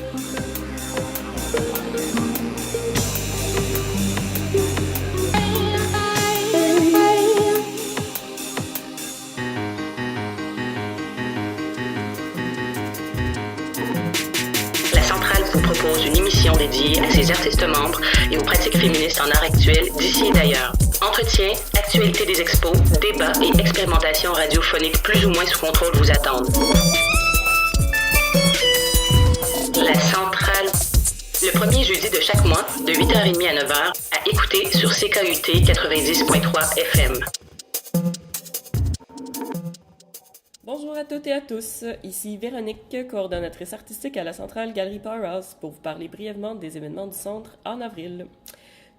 La Centrale vous propose une émission dédiée à ses artistes membres et aux pratiques féministes en art actuel d'ici et d'ailleurs. Entretiens, actualités des expos, débats et expérimentations radiophoniques plus ou moins sous contrôle vous attendent. La Centrale. Le premier jeudi de chaque mois, de 8h30 à 9h, à écouter sur CKUT 90.3 FM. Bonjour à toutes et à tous, ici Véronique, coordonnatrice artistique à la Centrale Galerie Powerhouse, pour vous parler brièvement des événements du centre en avril.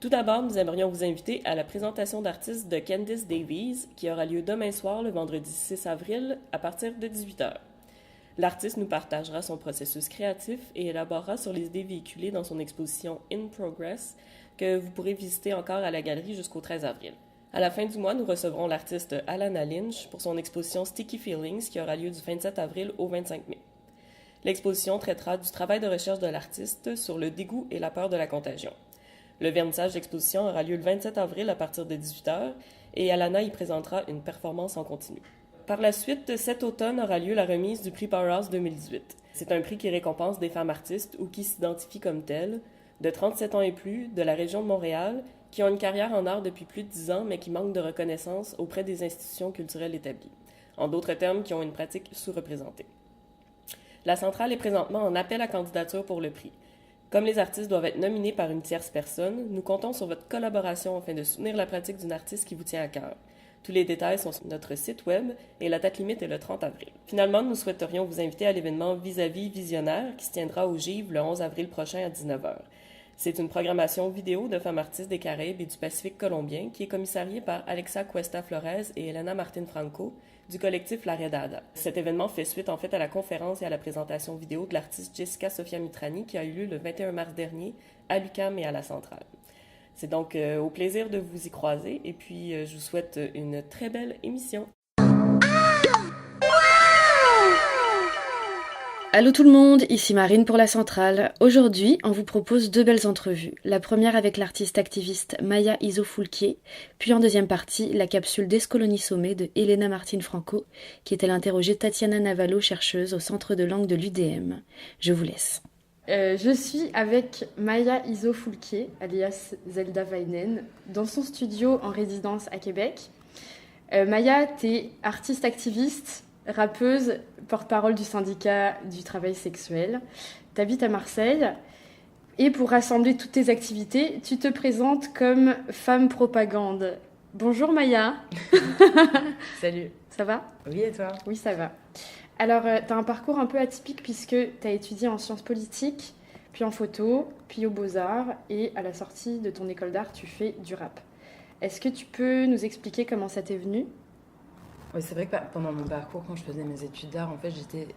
Tout d'abord, nous aimerions vous inviter à la présentation d'artistes de Candice Davies, qui aura lieu demain soir, le vendredi 6 avril, à partir de 18h. L'artiste nous partagera son processus créatif et élaborera sur les idées véhiculées dans son exposition In Progress, que vous pourrez visiter encore à la galerie jusqu'au 13 avril. À la fin du mois, nous recevrons l'artiste Alana Lynch pour son exposition Sticky Feelings qui aura lieu du 27 avril au 25 mai. L'exposition traitera du travail de recherche de l'artiste sur le dégoût et la peur de la contagion. Le vernissage d'exposition aura lieu le 27 avril à partir de 18h et Alana y présentera une performance en continu. Par la suite, cet automne aura lieu la remise du prix Powerhouse 2018. C'est un prix qui récompense des femmes artistes ou qui s'identifient comme telles, de 37 ans et plus, de la région de Montréal, qui ont une carrière en art depuis plus de 10 ans, mais qui manquent de reconnaissance auprès des institutions culturelles établies. En d'autres termes, qui ont une pratique sous-représentée. La Centrale est présentement en appel à candidature pour le prix. Comme les artistes doivent être nominés par une tierce personne, nous comptons sur votre collaboration afin de soutenir la pratique d'une artiste qui vous tient à cœur. Tous les détails sont sur notre site web et la date limite est le 30 avril. Finalement, nous souhaiterions vous inviter à l'événement Vis-à-vis Visionnaire qui se tiendra au Givre le 11 avril prochain à 19h. C'est une programmation vidéo de femmes artistes des Caraïbes et du Pacifique colombien qui est commissariée par Alexa Cuesta Flores et Elena Martin Franco du collectif La Redada. Cet événement fait suite à la conférence et à la présentation vidéo de l'artiste Jessica Sofia Mitrani qui a eu lieu le 21 mars dernier à l'UQAM et à la Centrale. C'est donc au plaisir de vous y croiser et puis je vous souhaite une très belle émission. Allô tout le monde, ici Marine pour la Centrale. Aujourd'hui, on vous propose deux belles entrevues. La première avec l'artiste activiste Maya Iso-Foulquier, puis en deuxième partie, la capsule Descolonie Sommet de Elena Martin Franco, qui est allée interroger Tatiana Navallo, chercheuse au Centre de langue de l'UDM. Je vous laisse. Je suis avec Maya Iso-Foulquier, alias Zelda Weinen, dans son studio en résidence à Québec. Maya, t'es artiste activiste, rappeuse, porte-parole du syndicat du travail sexuel. T'habites à Marseille. Et pour rassembler toutes tes activités, tu te présentes comme femme propagande. Bonjour Maya. Salut. Ça va ? Oui, et toi ? Oui, ça va. Alors, tu as un parcours un peu atypique puisque tu as étudié en sciences politiques, puis en photo, puis aux beaux-arts, et à la sortie de ton école d'art, tu fais du rap. Est-ce que tu peux nous expliquer comment ça t'est venu ? Oui, c'est vrai que pendant mon parcours, quand je faisais mes études d'art, en fait, j'étais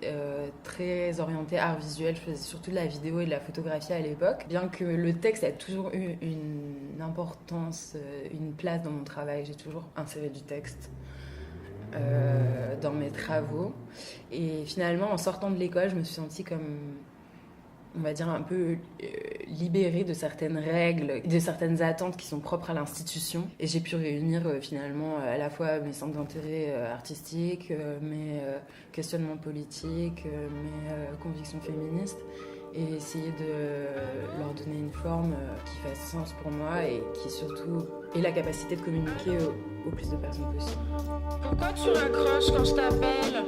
très orientée art visuel. Je faisais surtout de la vidéo et de la photographie à l'époque. Bien que le texte a toujours eu une importance, une place dans mon travail, j'ai toujours inséré du texte dans mes travaux. Et finalement, en sortant de l'école, je me suis sentie comme, on va dire, un peu libérée de certaines règles, de certaines attentes qui sont propres à l'institution. Et j'ai pu réunir finalement à la fois mes centres d'intérêt artistiques, mes questionnements politiques, mes convictions féministes, et essayer de leur donner une forme qui fasse sens pour moi et qui surtout ait la capacité de communiquer au plus de personnes possible. Pourquoi tu raccroches quand je t'appelle ?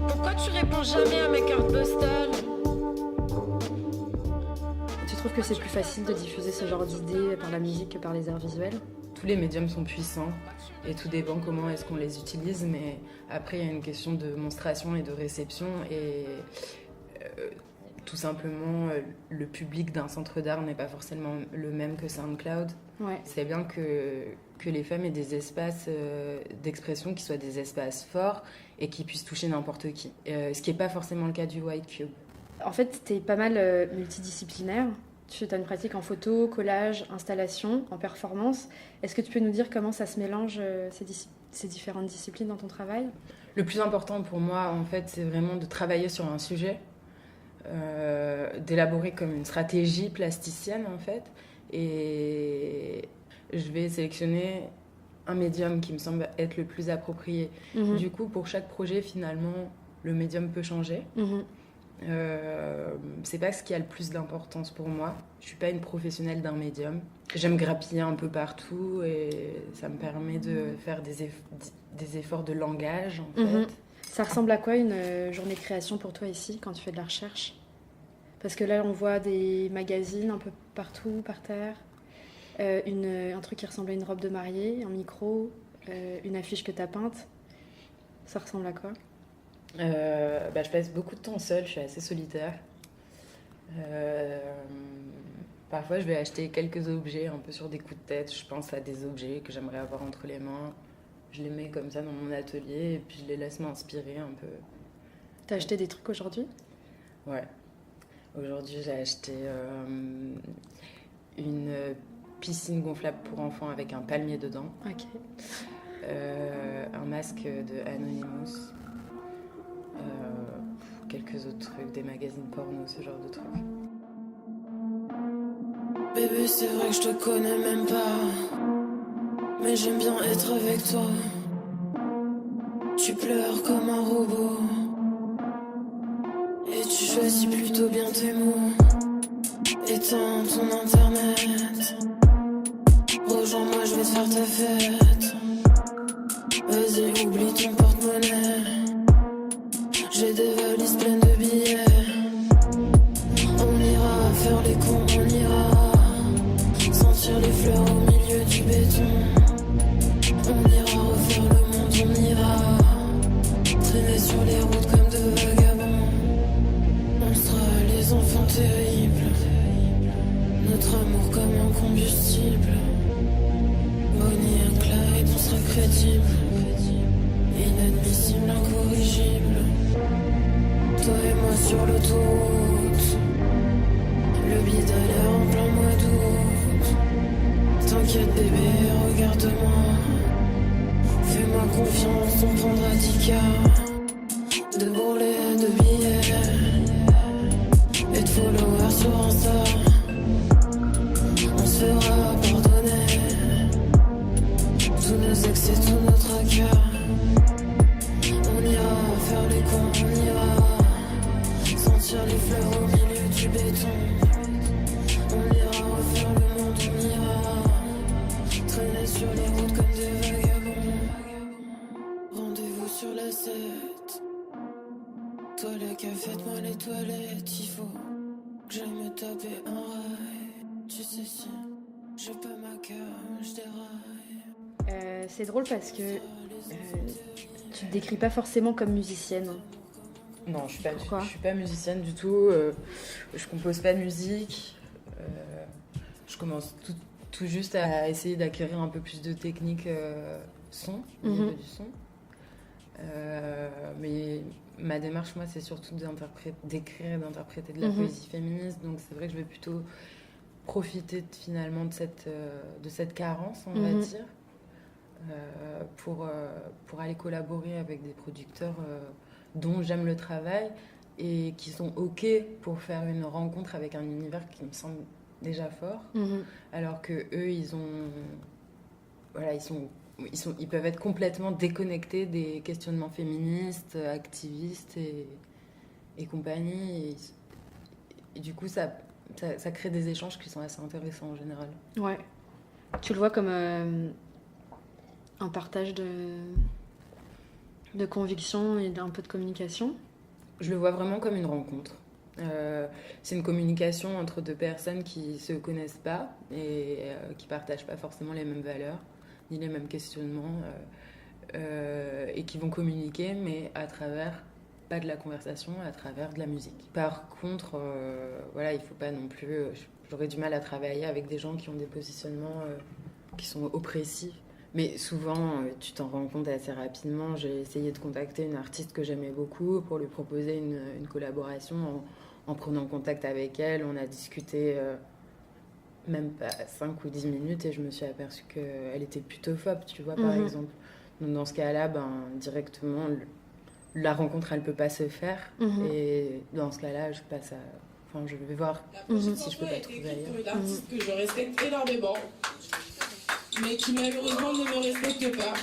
Pourquoi tu réponds jamais à mes cartes postales ? Tu trouves que c'est plus facile de diffuser ce genre d'idées par la musique que par les arts visuels ? Tous les médiums sont puissants et tout dépend comment est-ce qu'on les utilise, mais après il y a une question de monstration et de réception et tout simplement le public d'un centre d'art n'est pas forcément le même que SoundCloud. Ouais. C'est bien que les femmes aient des espaces d'expression qui soient des espaces forts et qui puissent toucher n'importe qui, ce qui n'est pas forcément le cas du White Cube. En fait, tu es pas mal multidisciplinaire. Tu as une pratique en photo, collage, installation, en performance. Est-ce que tu peux nous dire comment ça se mélange, ces différentes disciplines dans ton travail ? Le plus important pour moi, en fait, c'est vraiment de travailler sur un sujet d'élaborer comme une stratégie plasticienne en fait. Et je vais sélectionner un médium qui me semble être le plus approprié. Du coup, pour chaque projet, finalement, le médium peut changer. C'est pas ce qui a le plus d'importance pour moi. Je suis pas une professionnelle d'un médium. J'aime grappiller un peu partout et ça me permet de faire des efforts de langage en fait. Ça ressemble à quoi une journée de création pour toi ici quand tu fais de la recherche? Parce que là on voit des magazines un peu partout par terre, un truc qui ressemble à une robe de mariée, un micro, une affiche que t'as peinte. Ça ressemble à quoi? Je passe beaucoup de temps seule, je suis assez solitaire. Parfois, je vais acheter quelques objets un peu sur des coups de tête. Je pense à des objets que j'aimerais avoir entre les mains. Je les mets comme ça dans mon atelier et puis je les laisse m'inspirer un peu. T'as acheté des trucs aujourd'hui? Ouais. Aujourd'hui, j'ai acheté une piscine gonflable pour enfants avec un palmier dedans. Ok. Un masque de Anonymous. Quelques autres trucs, des magazines porno, ce genre de trucs. Bébé, c'est vrai que je te connais même pas, mais j'aime bien être avec toi. Tu pleures comme un robot et tu choisis plutôt bien tes mots. Éteins ton internet, rejoins-moi, je vais te faire ta fête. Vas-y, oublie ton porte-monnaie. J'ai des valises pleines de billets. On ira faire les cons, on ira sentir les fleurs au milieu du béton. On ira refaire le monde, on ira traîner sur les routes comme de vagabonds. On sera les enfants terribles, notre amour comme un combustible. Bonnie et Clyde, on sera crédible, inadmissible, incorrigible. Toi et moi sur l'autoroute, le bide a l'air en plein mois d'août. T'inquiète bébé, regarde-moi, fais-moi confiance, on prendra 10 cas de bourrelets, de billets et de followers sur Insta. On se fera pardonner tous nos excès, tous nos tracas. On ira faire les cons, on ira sentir les fleurs au milieu du béton. On ira refaire le monde, on ira traîner sur les routes comme des vagabonds. Rendez-vous sur la 7. Toi le café, moi les toilettes. Il faut que j'aille me taper un rail. Tu sais si j'ai pas ma cage, je déraille. C'est drôle parce que tu te décris pas forcément comme musicienne. Non, je Pourquoi? suis pas musicienne du tout. Je compose pas de musique. Je commence tout juste à essayer d'acquérir un peu plus de technique son, au niveau du son. Mais ma démarche, moi, c'est surtout d'écrire et d'interpréter de la poésie féministe. Donc c'est vrai que je vais plutôt profiter finalement de cette carence, on va dire, pour aller collaborer avec des producteurs dont j'aime le travail et qui sont OK pour faire une rencontre avec un univers qui me semble déjà fort, alors que eux ils peuvent être complètement déconnectés des questionnements féministes, activistes et compagnie, et du coup ça crée des échanges qui sont assez intéressants en général. Ouais. Tu le vois comme un partage de conviction et d'un peu de communication? Je le vois vraiment comme une rencontre. C'est une communication entre deux personnes qui se connaissent pas et qui partagent pas forcément les mêmes valeurs ni les mêmes questionnements et qui vont communiquer, mais à travers pas de la conversation, à travers de la musique. Par contre, il faut pas non plus. J'aurais du mal à travailler avec des gens qui ont des positionnements qui sont oppressifs. Mais souvent, tu t'en rends compte assez rapidement. J'ai essayé de contacter une artiste que j'aimais beaucoup pour lui proposer une collaboration. En prenant contact avec elle, on a discuté même pas 5 ou 10 minutes et je me suis aperçue qu'elle était plutophobe, tu vois, par exemple. Donc dans ce cas-là, directement, la rencontre, elle peut pas se faire. Et dans ce cas-là, je vais voir si je peux pas trouver ailleurs. Une artiste que je respecte énormément, mais qui malheureusement ne me respecte pas.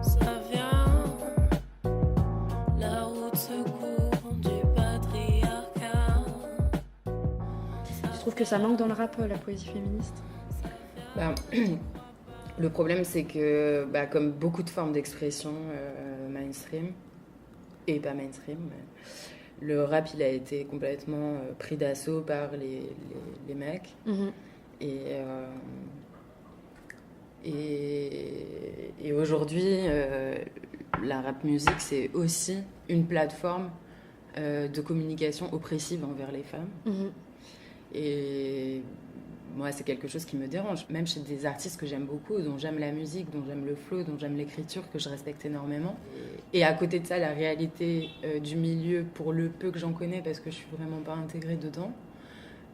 Ça vient, la route se court du patriarcat. Je trouve que ça manque dans le rap, la poésie féministe. Le problème, c'est que, comme beaucoup de formes d'expression mainstream, et pas mainstream, le rap, il a été complètement pris d'assaut par les mecs. Et aujourd'hui, la rap musique, c'est aussi une plateforme de communication oppressive envers les femmes. Et moi, c'est quelque chose qui me dérange. Même chez des artistes que j'aime beaucoup, dont j'aime la musique, dont j'aime le flow, dont j'aime l'écriture, que je respecte énormément. Et à côté de ça, la réalité du milieu, pour le peu que j'en connais, parce que je suis vraiment pas intégrée dedans,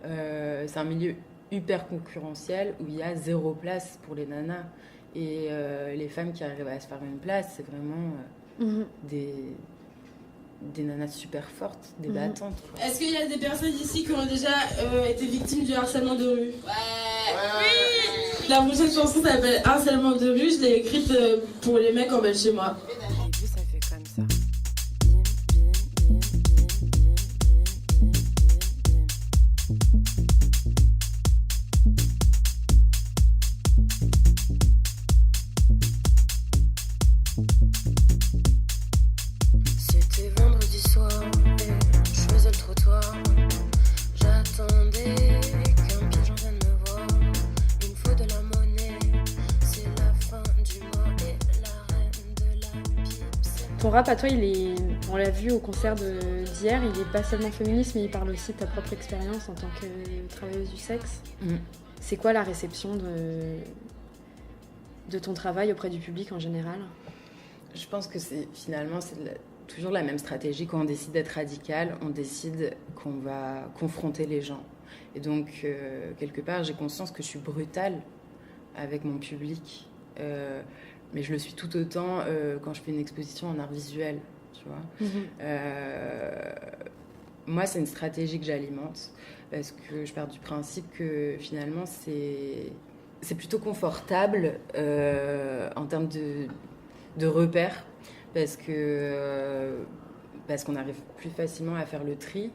c'est un milieu hyper concurrentiel où il y a 0 place pour les nanas. Et les femmes qui arrivent à se faire une place, c'est vraiment des nanas super fortes, des battantes. Quoi. Est-ce qu'il y a des personnes ici qui ont déjà été victimes du harcèlement de rue? Oui. La prochaine chanson s'appelle Harcèlement de rue, je l'ai écrite pour les mecs en bas de chez moi. Au début, ça fait comme ça. C'était vendredi soir et je faisais le trottoir. J'attendais qu'un pigeon vienne me voir. Il me faut de la monnaie, c'est la fin du mois et la reine de la pipe. Ton rap à toi, on l'a vu au concert d'hier, il est pas seulement féministe, mais il parle aussi de ta propre expérience en tant que travailleuse du sexe. C'est quoi la réception de ton travail auprès du public en général? Je pense que c'est toujours la même stratégie. Quand on décide d'être radical, on décide qu'on va confronter les gens. Et donc, quelque part, j'ai conscience que je suis brutale avec mon public. Mais je le suis tout autant quand je fais une exposition en art visuel, tu vois. Moi, c'est une stratégie que j'alimente parce que je pars du principe que finalement, c'est plutôt confortable en termes de repères parce qu'on arrive plus facilement à faire le tri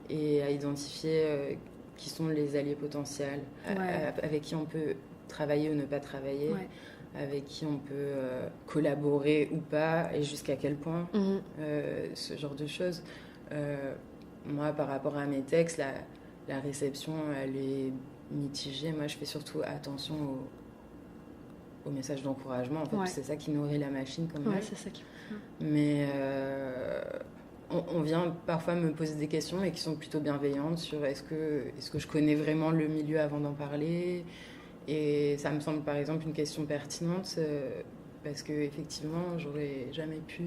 et à identifier qui sont les alliés potentiels, avec qui on peut travailler ou ne pas travailler, avec qui on peut collaborer ou pas et jusqu'à quel point, ce genre de choses. Moi, par rapport à mes textes, la réception, elle est mitigée. Moi, je fais surtout attention au message d'encouragement. En fait, c'est ça qui nourrit la machine quand même. C'est ça qui... Mais on vient parfois me poser des questions, mais qui sont plutôt bienveillantes sur est-ce que je connais vraiment le milieu avant d'en parler. Et ça me semble par exemple une question pertinente parce que effectivement, j'aurais jamais pu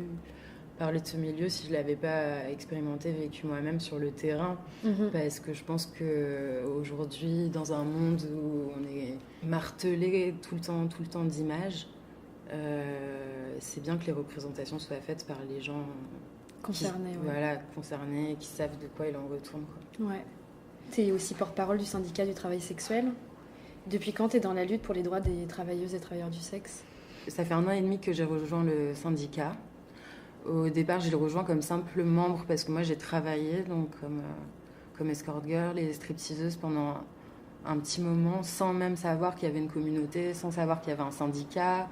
parler de ce milieu si je l'avais pas expérimenté, vécu moi-même sur le terrain. Parce que je pense qu'aujourd'hui, dans un monde où on est martelé tout le temps d'images, c'est bien que les représentations soient faites par les gens concernés, qui savent de quoi il en retourne. Quoi. Ouais. Tu es aussi porte-parole du syndicat du travail sexuel. Depuis quand tu es dans la lutte pour les droits des travailleuses et travailleurs du sexe? Ça fait 1 an et demi que j'ai rejoint le syndicat. Au départ, je l'ai rejoint comme simple membre parce que moi, j'ai travaillé donc, comme escort girl et stripteaseuse pendant un petit moment sans même savoir qu'il y avait une communauté, sans savoir qu'il y avait un syndicat.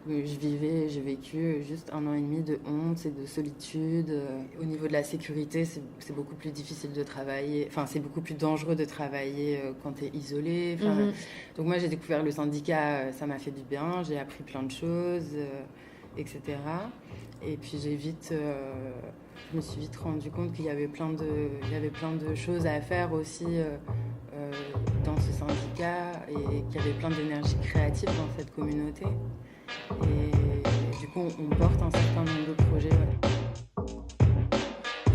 J'ai vécu juste 1 an et demi de honte et de solitude. Au niveau de la sécurité, c'est beaucoup plus difficile de travailler. Enfin, c'est beaucoup plus dangereux de travailler quand tu es isolé. Donc moi, j'ai découvert le syndicat, ça m'a fait du bien. J'ai appris plein de choses, etc. Et puis je me suis vite rendu compte qu'il y avait plein de choses à faire aussi dans ce syndicat et qu'il y avait plein d'énergie créative dans cette communauté. Et du coup, on porte un certain nombre de projets.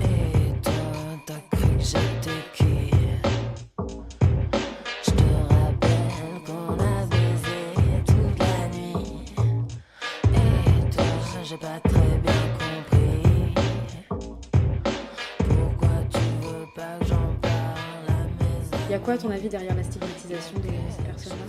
Et Il y a quoi, à ton avis, derrière la stigmatisation de ces personnes-là ?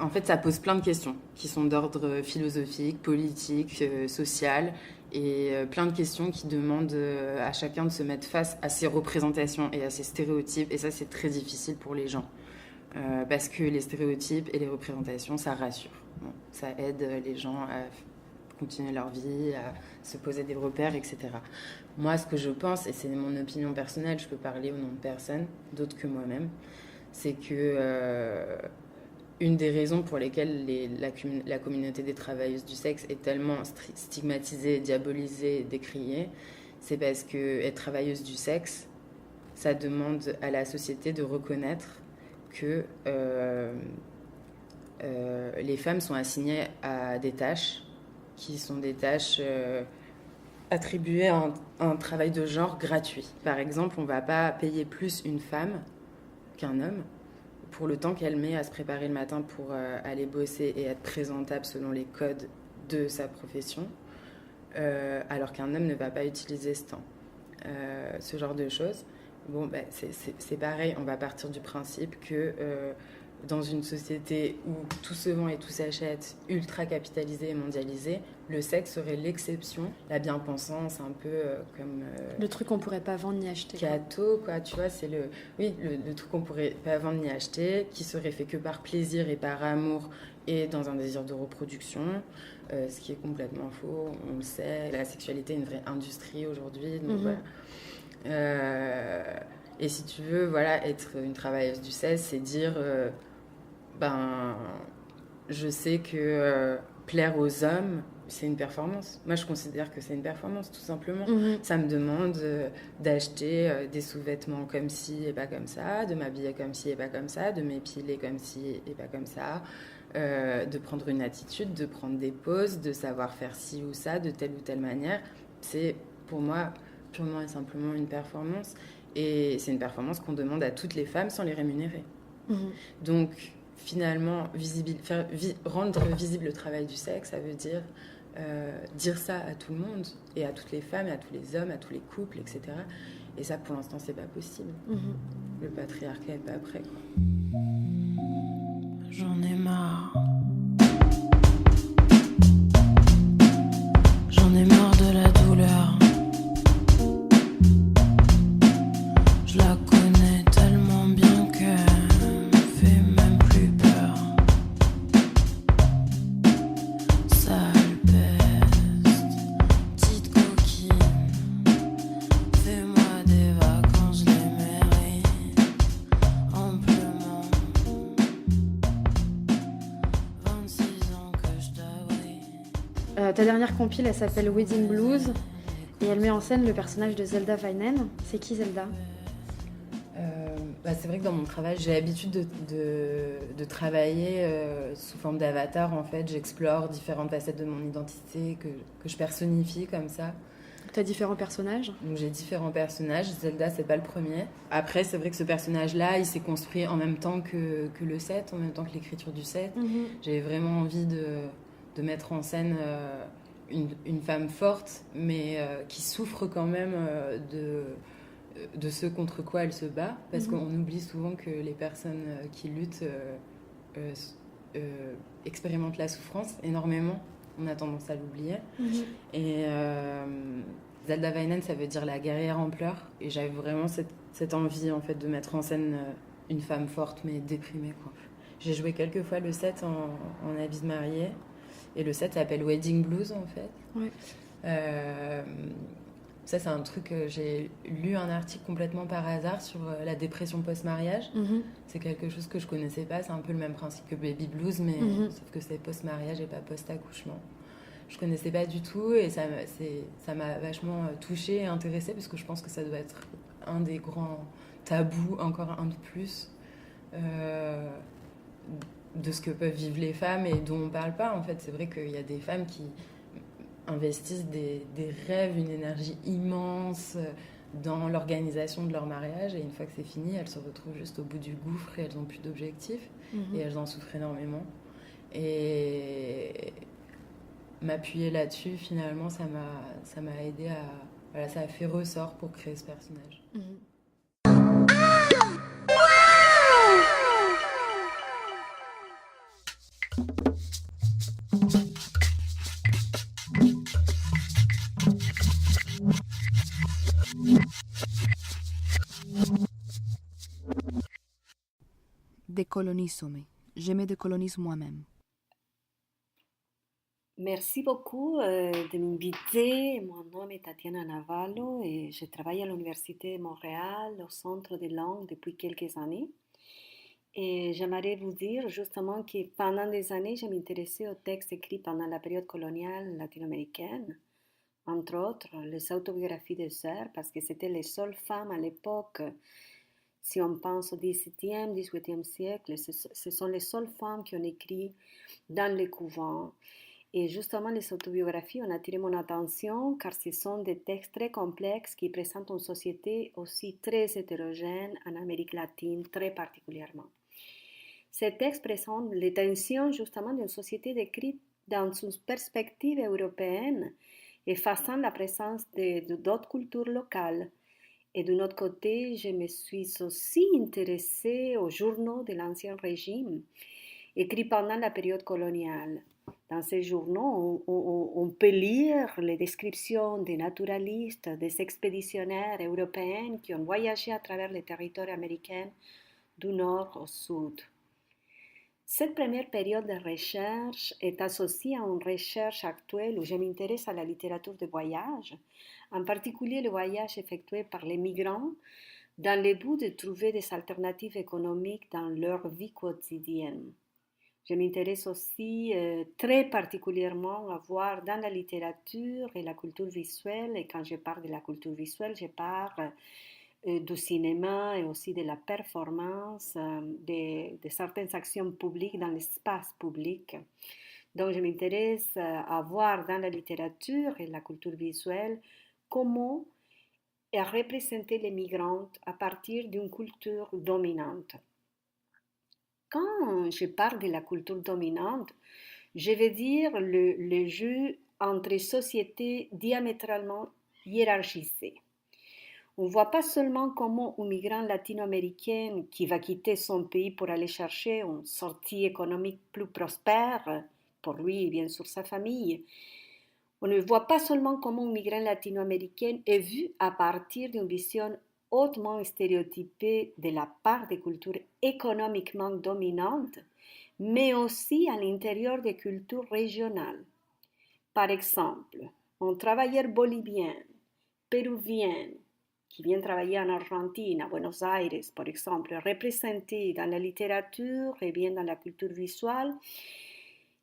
En fait, ça pose plein de questions qui sont d'ordre philosophique, politique, social, et plein de questions qui demandent à chacun de se mettre face à ses représentations et à ses stéréotypes. Et ça, c'est très difficile pour les gens. Parce que les stéréotypes et les représentations, ça rassure. Bon, ça aide les gens à continuer leur vie, à se poser des repères, etc. Moi, ce que je pense, et c'est mon opinion personnelle, je peux parler au nom de personne, d'autres que moi-même, c'est que une des raisons pour lesquelles la communauté des travailleuses du sexe est tellement stigmatisée, diabolisée, décriée, c'est parce que être travailleuse du sexe, ça demande à la société de reconnaître que les femmes sont assignées à des tâches qui sont des tâches attribuées à un travail de genre gratuit. Par exemple, on ne va pas payer plus une femme qu'un homme pour le temps qu'elle met à se préparer le matin pour aller bosser et être présentable selon les codes de sa profession, alors qu'un homme ne va pas utiliser ce temps. Ce genre de choses. Bon, c'est pareil, on va partir du principe que dans une société où tout se vend et tout s'achète, ultra capitalisée et mondialisée, le sexe serait l'exception. La bien-pensance, un peu comme... le truc qu'on pourrait pas vendre ni acheter. Cato, quoi, tu vois, c'est le truc qu'on pourrait pas vendre ni acheter, qui serait fait que par plaisir et par amour et dans un désir de reproduction, ce qui est complètement faux, on le sait. La sexualité est une vraie industrie aujourd'hui, donc voilà. Et si tu veux, voilà, être une travailleuse du sexe, c'est dire... je sais que plaire aux hommes, c'est une performance. Moi, je considère que c'est une performance, tout simplement. Ça me demande d'acheter des sous-vêtements comme ci et pas comme ça, de m'habiller comme ci et pas comme ça, de m'épiler comme ci et pas comme ça, de prendre une attitude, de prendre des pauses, de savoir faire ci ou ça, de telle ou telle manière. C'est, pour moi, purement et simplement une performance. Et c'est une performance qu'on demande à toutes les femmes sans les rémunérer. Donc... finalement, rendre visible le travail du sexe, ça veut dire dire ça à tout le monde, et à toutes les femmes, et à tous les hommes, à tous les couples, etc. Et ça, pour l'instant, c'est pas possible. Le patriarcat est pas prêt, quoi. J'en ai marre. J'en ai marre de la douleur. Je la connais tellement bien qu'elle me fait même plus peur. Sale peste, petite coquine, fais-moi des vacances, je les mérite amplement. 26 ans que je t'abrite. Ta dernière compile, elle s'appelle Wedding Blues et elle met en scène le personnage de Zelda Vainen. C'est qui Zelda ? C'est vrai que dans mon travail, j'ai l'habitude de travailler sous forme d'avatar. En fait, j'explore différentes facettes de mon identité que je personnifie comme ça. Tu as différents personnages ? Donc j'ai différents personnages. Zelda, c'est pas le premier. Après, c'est vrai que ce personnage-là, il s'est construit en même temps que le set, en même temps que l'écriture du set. J'avais vraiment envie de mettre en scène une femme forte, mais qui souffre quand même de ce contre quoi elle se bat, parce qu'on oublie souvent que les personnes qui luttent expérimentent la souffrance énormément. On a tendance à l'oublier. Et Zelda Vainen, ça veut dire la guerrière en pleurs. Et j'avais vraiment cette envie, en fait, de mettre en scène une femme forte, mais déprimée, quoi. J'ai joué quelques fois le set en habit de mariée. Et le set s'appelle Wedding Blues, en fait. Ouais. Ça, c'est un truc... j'ai lu un article complètement par hasard sur la dépression post-mariage. C'est quelque chose que je connaissais pas. C'est un peu le même principe que Baby Blues, mais sauf que c'est post-mariage et pas post-accouchement. Je connaissais pas du tout et ça m'a vachement touchée et intéressée, parce que je pense que ça doit être un des grands tabous, encore un de plus, de ce que peuvent vivre les femmes et dont on parle pas. En fait, c'est vrai qu'il y a des femmes qui investissent des rêves, une énergie immense dans l'organisation de leur mariage, et une fois que c'est fini, elles se retrouvent juste au bout du gouffre et elles n'ont plus d'objectifs et elles en souffrent énormément. Et m'appuyer là-dessus, finalement, ça m'a aidé à... Voilà, ça a fait ressort pour créer ce personnage. Décolonisome. Je me décolonise moi-même. Merci beaucoup de m'inviter. Mon nom est Tatiana Navallo et je travaille à l'Université de Montréal au Centre des langues depuis quelques années. Et j'aimerais vous dire justement que pendant des années, je m'intéressais aux textes écrits pendant la période coloniale latino-américaine, entre autres les autobiographies de sœurs, parce que c'était les seules femmes à l'époque. Si on pense au XVIIe, XVIIIe siècle, ce sont les seules femmes qui ont écrit dans les couvents. Et justement, les autobiographies ont attiré mon attention car ce sont des textes très complexes qui présentent une société aussi très hétérogène en Amérique latine, très particulièrement. Ces textes présentent les tensions justement d'une société décrite dans une perspective européenne, effaçant la présence d'autres cultures locales. Et d'un autre côté, je me suis aussi intéressée aux journaux de l'Ancien Régime, écrits pendant la période coloniale. Dans ces journaux, on peut lire les descriptions des naturalistes, des expéditionnaires européens qui ont voyagé à travers les territoires américains du nord au sud. Cette première période de recherche est associée à une recherche actuelle où je m'intéresse à la littérature de voyage, en particulier le voyage effectué par les migrants dans le but de trouver des alternatives économiques dans leur vie quotidienne. Je m'intéresse aussi très particulièrement à voir dans la littérature et la culture visuelle, et quand je parle de la culture visuelle, je parle du cinéma et aussi de la performance, de certaines actions publiques dans l'espace public. Donc je m'intéresse à voir dans la littérature et la culture visuelle comment représenter les migrantes à partir d'une culture dominante. Quand je parle de la culture dominante, je veux dire le jeu entre sociétés diamétralement hiérarchisées. On ne voit pas seulement comment un migrant latino-américain qui va quitter son pays pour aller chercher une sortie économique plus prospère, pour lui et bien sûr sa famille, on ne voit pas seulement comment un migrant latino-américain est vu à partir d'une vision hautement stéréotypée de la part des cultures économiquement dominantes, mais aussi à l'intérieur des cultures régionales. Par exemple, un travailleur bolivien, péruvien, qui vient travailler en Argentine, à Buenos Aires, par exemple, représenté dans la littérature et bien dans la culture visuelle,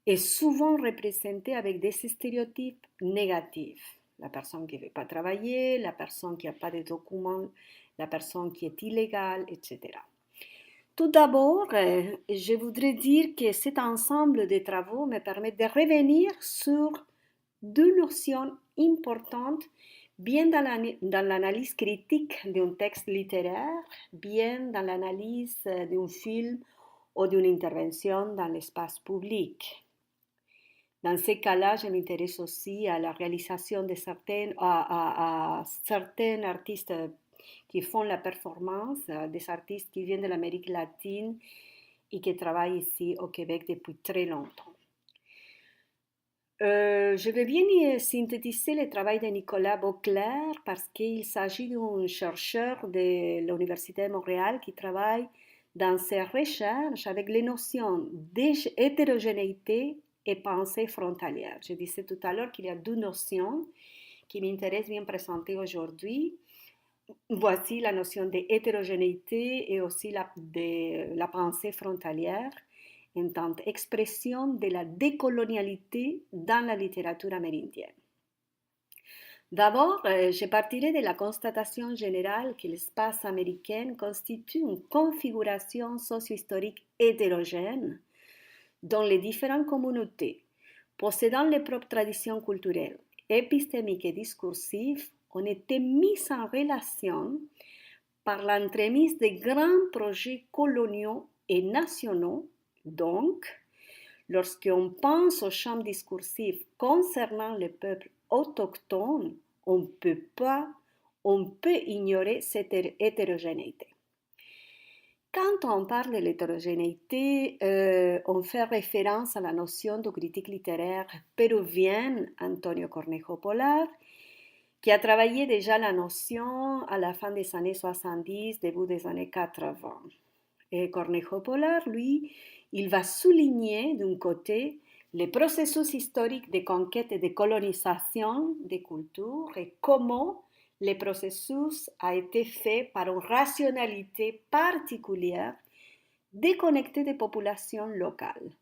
est souvent représenté avec des stéréotypes négatifs. La personne qui ne veut pas travailler, la personne qui n'a pas de documents, la personne qui est illégale, etc. Tout d'abord, je voudrais dire que cet ensemble de travaux me permet de revenir sur deux notions importantes, bien dans l'analyse critique d'un texte littéraire, bien dans l'analyse d'un film ou d'une intervention dans l'espace public. Dans ces cas-là, je m'intéresse aussi à la réalisation de certains artistes qui font la performance, des artistes qui viennent de l'Amérique latine et qui travaillent ici au Québec depuis très longtemps. Je vais bien synthétiser le travail de Nicolas Beauclerc parce qu'il s'agit d'un chercheur de l'Université de Montréal qui travaille dans ses recherches avec les notions d'hétérogénéité et pensée frontalière. Je disais tout à l'heure qu'il y a deux notions qui m'intéressent bien présenter aujourd'hui. Voici la notion d'hétérogénéité et aussi la pensée frontalière en tant qu'expression de la décolonialité dans la littérature amérindienne. D'abord, je partirai de la constatation générale que l'espace américain constitue une configuration socio-historique hétérogène dont les différentes communautés, possédant les propres traditions culturelles, épistémiques et discursives, ont été mises en relation par l'entremise de grands projets coloniaux et nationaux. Donc, lorsqu'on pense aux champs discursifs concernant les peuples autochtones, on peut ignorer cette hétérogénéité. Quand on parle de l'hétérogénéité, on fait référence à la notion de critique littéraire péruvienne Antonio Cornejo Polar, qui a travaillé déjà la notion à la fin des années 70, début des années 80. Et Cornejo Polar, lui, il va souligner d'un côté les processus historiques de conquête et de colonisation des cultures et comment le processus a été fait par une rationalité particulière déconnectée des populations locales.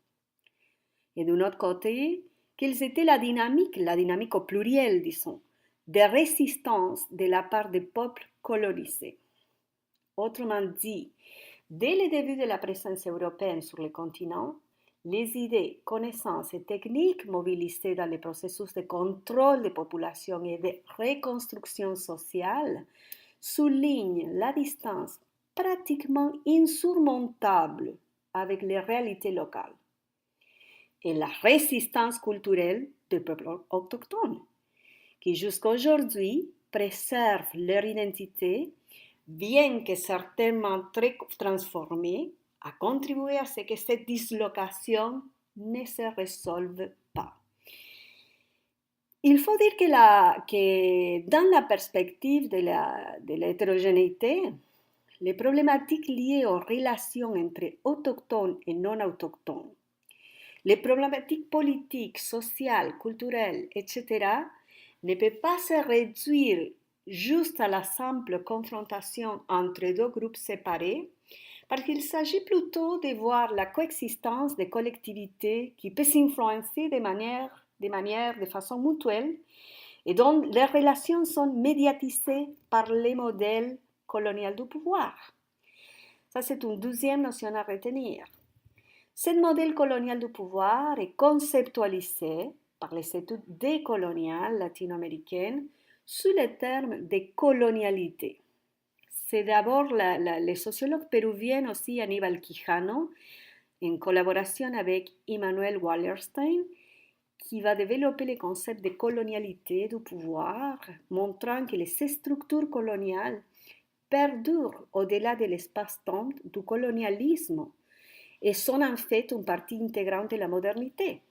Et d'un autre côté, quelles étaient la dynamique au pluriel, disons, de résistance de la part des peuples colonisés. Autrement dit, dès le début de la présence européenne sur le continent, les idées, connaissances et techniques mobilisées dans les processus de contrôle des populations et de reconstruction sociale soulignent la distance pratiquement insurmontable avec les réalités locales et la résistance culturelle des peuples autochtones, qui jusqu'à aujourd'hui préservent leur identité, bien que certainement très transformée, a contribué à ce que cette dislocation ne se résolve pas. Il faut dire que dans la perspective de l'hétérogénéité, les problématiques liées aux relations entre autochtones et non-autochtones, les problématiques politiques, sociales, culturelles, etc., ne peuvent pas se réduire juste à la simple confrontation entre deux groupes séparés, parce qu'il s'agit plutôt de voir la coexistence des collectivités qui peuvent s'influencer de façon mutuelle et dont les relations sont médiatisées par les modèles coloniaux du pouvoir. Ça, c'est une deuxième notion à retenir. Ce modèle colonial du pouvoir est conceptualisé par les études décoloniales latino-américaines sous le terme de colonialité. C'est d'abord le sociologue péruvien aussi Aníbal Quijano, en collaboration avec Immanuel Wallerstein, qui va développer le concept de colonialité du pouvoir, montrant que les structures coloniales perdurent au-delà de l'espace-temps du colonialisme et sont en fait une partie intégrante de la modernité.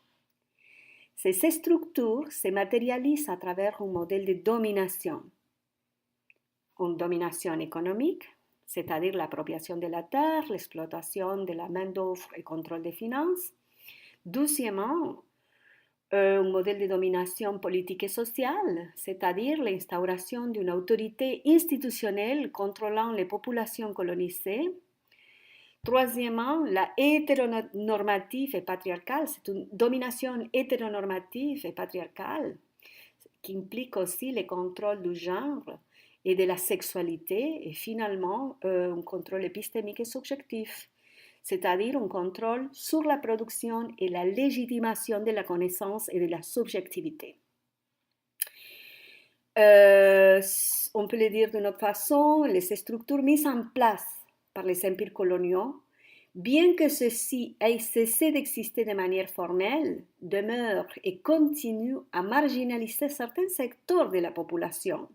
Ces structures se matérialisent à travers un modèle de domination. Une domination économique, c'est-à-dire l'appropriation de la terre, l'exploitation de la main-d'œuvre et contrôle des finances. Deuxièmement, un modèle de domination politique et sociale, c'est-à-dire l'instauration d'une autorité institutionnelle contrôlant les populations colonisées. Troisièmement, la hétéronormative et patriarcale, c'est une domination hétéronormative et patriarcale qui implique aussi le contrôle du genre et de la sexualité, et finalement un contrôle épistémique et subjectif, c'est-à-dire un contrôle sur la production et la légitimation de la connaissance et de la subjectivité. On peut le dire d'une autre façon, les structures mises en place par les empires coloniaux, bien que ceux-ci aient cessé d'exister de manière formelle, demeurent et continuent à marginaliser certains secteurs de la population,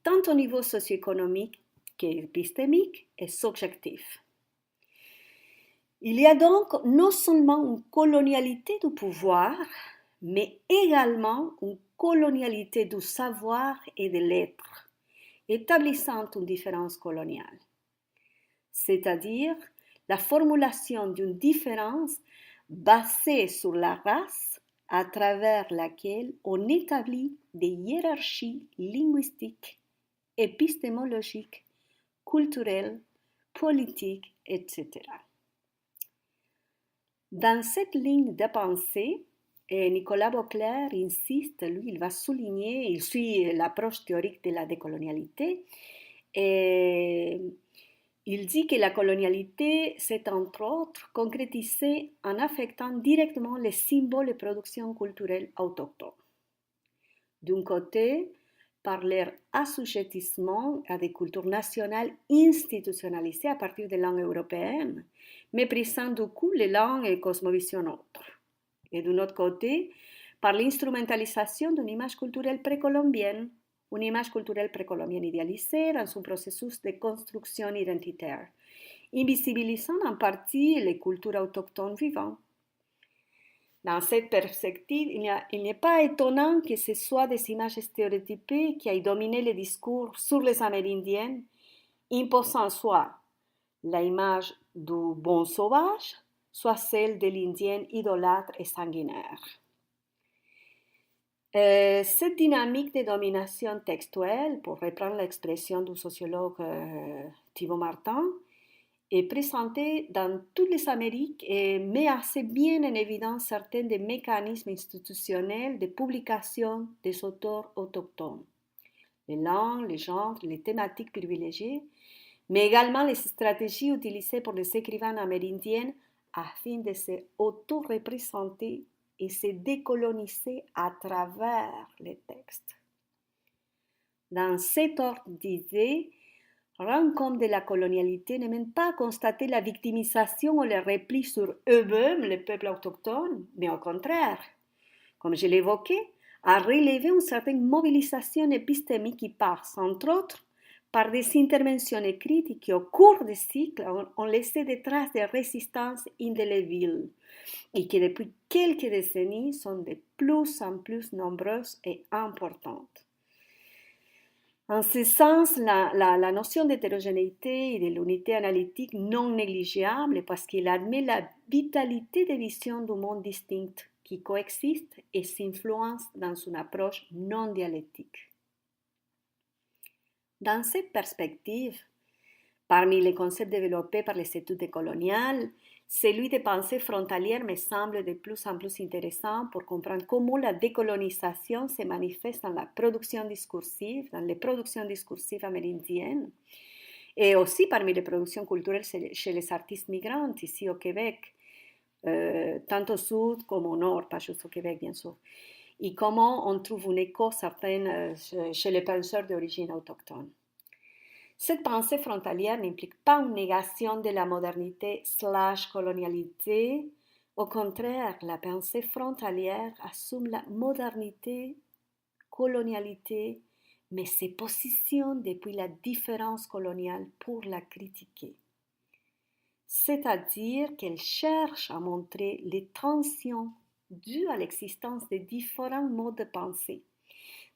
tant au niveau socio-économique qu'épistémique et subjectif. Il y a donc non seulement une colonialité du pouvoir, mais également une colonialité du savoir et de l'être, établissant une différence coloniale, c'est-à-dire la formulation d'une différence basée sur la race à travers laquelle on établit des hiérarchies linguistiques, épistémologiques, culturelles, politiques, etc. Dans cette ligne de pensée, Nicolas Beauclerc insiste, lui, il va souligner, il suit l'approche théorique de la décolonialité, et il dit que la colonialité s'est entre autres concrétisée en affectant directement les symboles et productions culturelles autochtones. D'un côté, par leur assujettissement à des cultures nationales institutionnalisées à partir des langues européennes, méprisant du coup les langues et cosmovisions autres. Et d'un autre côté, par l'instrumentalisation d'une image culturelle précolombienne, une image culturelle précolombienne idéalisée dans un processus de construction identitaire, invisibilisant en partie les cultures autochtones vivantes. Dans cette perspective, il n'est pas étonnant que ce soit des images stéréotypées qui aient dominé les discours sur les Amérindiennes, imposant soit l'image du bon sauvage, soit celle de l'Indienne idolâtre et sanguinaire. Cette dynamique de domination textuelle, pour reprendre l'expression du sociologue Thibaut Martin, est présentée dans toutes les Amériques et met assez bien en évidence certains des mécanismes institutionnels de publication des auteurs autochtones. Les langues, les genres, les thématiques privilégiées, mais également les stratégies utilisées pour les écrivains amérindiens afin de se auto-représenter et se décoloniser à travers les textes. Dans cet ordre d'idées, rendre compte de la colonialité ne mène pas à constater la victimisation ou le repli sur eux-mêmes, les peuples autochtones, mais au contraire, comme je l'évoquais, à relever une certaine mobilisation épistémique qui passe, entre autres, par des interventions écrites qui, au cours des cycles, ont laissé des traces de résistance indélébiles et qui, depuis quelques décennies, sont de plus en plus nombreuses et importantes. En ce sens, la notion d'hétérogénéité et de l'unité analytique non négligeable parce qu'il admet la vitalité des visions du monde distinctes qui coexistent et s'influencent dans une approche non dialectique. Dans cette perspective, parmi les concepts développés par les études décoloniales, celui de pensée frontalière me semble de plus en plus intéressant pour comprendre comment la décolonisation se manifeste dans la production discursive, dans les productions discursives amérindiennes, et aussi parmi les productions culturelles chez les artistes migrants ici au Québec, tant au sud comme au nord, pas juste au Québec bien sûr, et comment on trouve un écho certain chez les penseurs d'origine autochtone. Cette pensée frontalière n'implique pas une négation de la modernité / colonialité. Au contraire, la pensée frontalière assume la modernité, colonialité, mais se positionne depuis la différence coloniale pour la critiquer. C'est-à-dire qu'elle cherche à montrer les tensions dues à l'existence de différents modes de pensée,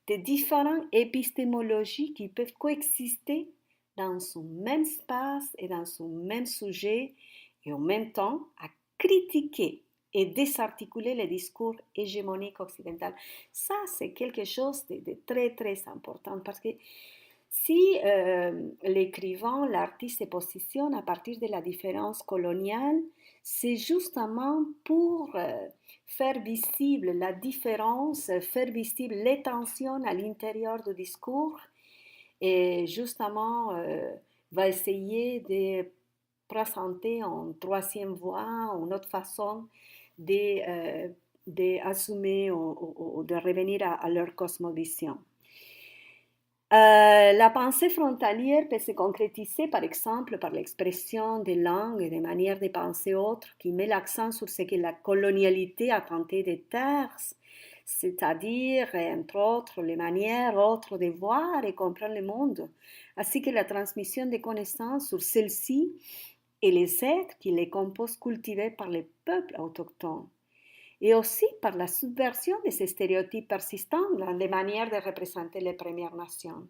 de différentes épistémologies qui peuvent coexister dans son même espace et dans son même sujet, et en même temps à critiquer et désarticuler les discours hégémoniques occidentaux. Ça, c'est quelque chose de très, très important parce que si l'écrivain, l'artiste se positionne à partir de la différence coloniale, c'est justement pour faire visible la différence, faire visible les tensions à l'intérieur du discours et justement va essayer de présenter en troisième voie une autre façon d'assumer ou de revenir à leur cosmovision. La pensée frontalière peut se concrétiser par exemple par l'expression des langues et des manières de penser autres qui met l'accent sur ce que la colonialité a tenté de taire, c'est-à-dire, entre autres, les manières autres de voir et comprendre le monde, ainsi que la transmission des connaissances sur celles-ci et les êtres qui les composent cultivés par les peuples autochtones, et aussi par la subversion de ces stéréotypes persistants dans les manières de représenter les Premières Nations.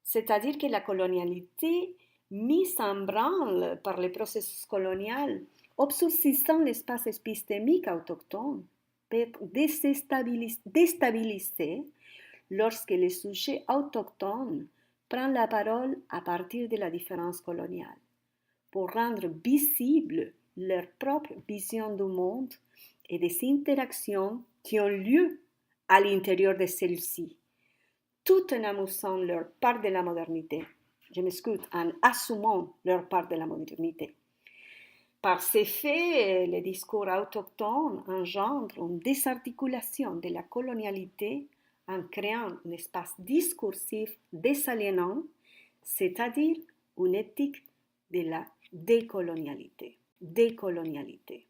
C'est-à-dire que la colonialité, mise en branle par le processus colonial, obscurcissant l'espace épistémique autochtone, peut être déstabilisé lorsque le sujet autochtone prend la parole à partir de la différence coloniale, pour rendre visible leur propre vision du monde et des interactions qui ont lieu à l'intérieur de celle-ci, tout en amusant leur part de la modernité. Je m'excuse, en assumant leur part de la modernité. Par ces faits, le discours autochtone engendre une désarticulation de la colonialité en créant un espace discursif désaliénant, c'est-à-dire une éthique de la décolonialité.